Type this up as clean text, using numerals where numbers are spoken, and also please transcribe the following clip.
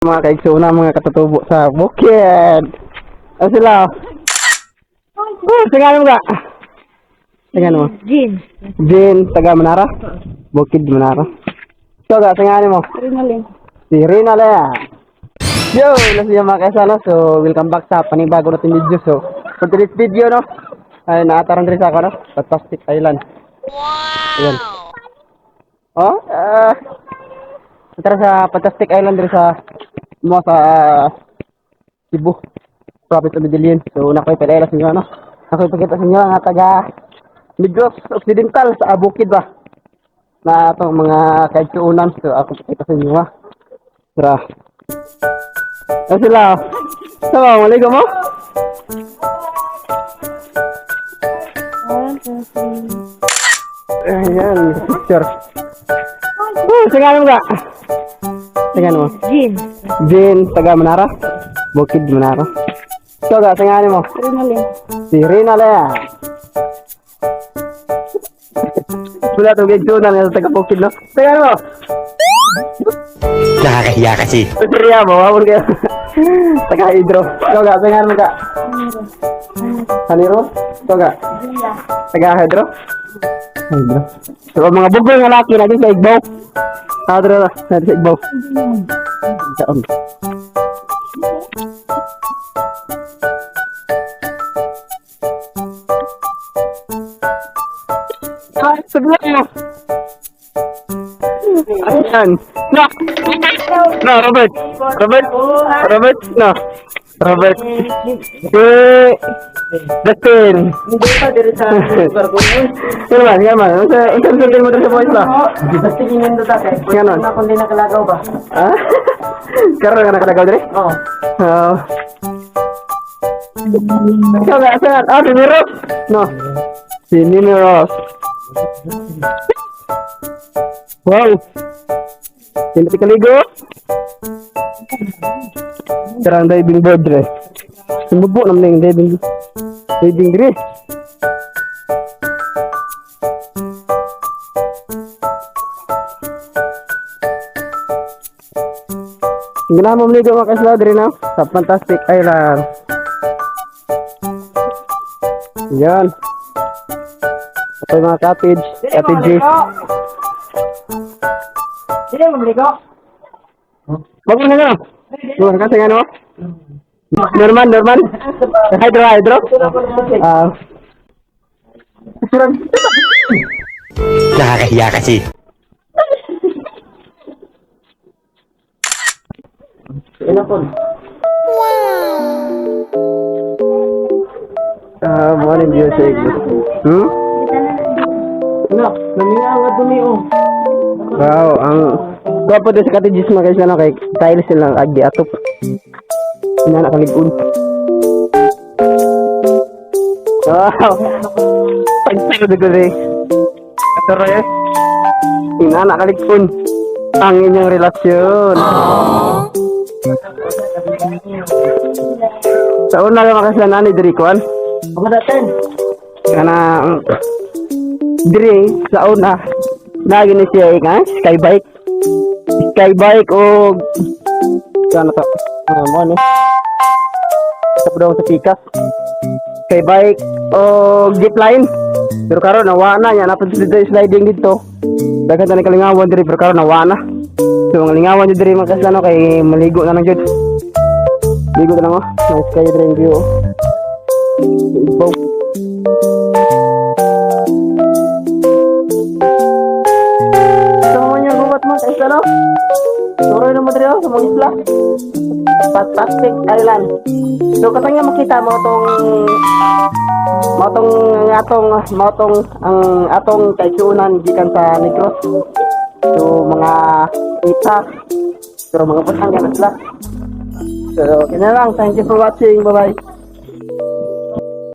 Mga kaigsuna, mga katutubo sa bukid. Ano sila? Oh, tingnan mo ka. Tingnan mo. Jean. Jean, taga Manara? Bukid Manara. So, ka, tingnan mo. Rinalin. Si Rinalin. Yo, ilo siya mga kaisano. So, welcome back sa panibago natin video. So, for today's video, no? Ay, naataran rin sa ako, no? Fantastic Island. Wow! Ayan. Oh, tara sa Fantastic Island rin sa Cebu, province of Medellin. So, nakoy pala sa inyo, ano? Nakoy pakita sa inyo ang taga Negros Occidental sa Bukid ba? Na itong mga kaigsuunan. So, ako pakita sa inyo, ha? Tara. Ano sila? Sama, maligo mo? Ayan, picture. Oh, singalan mo ka? Singalan mo? Jean. Jean, taga Manara? Bukid Manara. Ikaw ka, singalan mo? Rinalin. Si Rinalin. Wala itong gagsunan na taga Bukid, no? Singalan mo? Nakakahiya kasi. Pagkiriya mo, wawon kayo. Taga Hidro. Ikaw ka, singalan mo ka? Haniro? Ikaw ka? Taga Hidro? Hidro. So, mga bugol nga laki na din sa Igbaw. Hidro na, sa Igbaw. Saan? Saglit mo. Ayan. No! No, Robert. Robert. Robert. No. Robert. Dustin. Hindi pa diri sa barkunan. Yan man. Unsa sundin mo dito sa boys ba? Basta ginin do ta kay. Ganon. Na kundi nakalagaw ba? Ha? Karon nga nakalagaw diri? Oo. Oo. Ikaw nga, saan? Ah, si Nero? No. Si Nero. Wow. Hindi kaligo. Karang diving board dre. Sumubo naman yung diving. Diving dre. Gila mo maligo mga kasla dre na sa Fantastic Island. Yan. Ito yung mga cottage. Cottages. Sino mo ligo? Wag mo na nga. Buwan kasi nga no? Norman. Hydro. Nakakahiya kasi. Ina po. Morning view sa Igbo. No, naminga nga dumi oh. Wow, ang gwapo doon sa cottages mga guys, ano, kay tiles silang agi atop. Ina nakaligod. Wow. Pagsayo na guli. Katoro eh. Ina nakaligod. Ang inyong relasyon. Sa una lang makasla na ni Dirikuan. Ako daten. Kana dire sa una lagi ni siya nga skybike o ano to mo ni sa daw sa pikas skybike o zipline pero karon nawa na yan napod sa sliding dito dagan na kalingawan dire pero karon nawa na so ang lingawan jud dire makasano kay maligo na lang jud ligo na lang oh nice sky drain view oh. Ano? Turoy na mo dito sa mga isla. Fantastic Island. So katanya makita mo ang atong kaigsuunan gikan sa Negros. So mga ita pero mga butang yan sila. So kanya lang. Thank you for watching. Bye bye.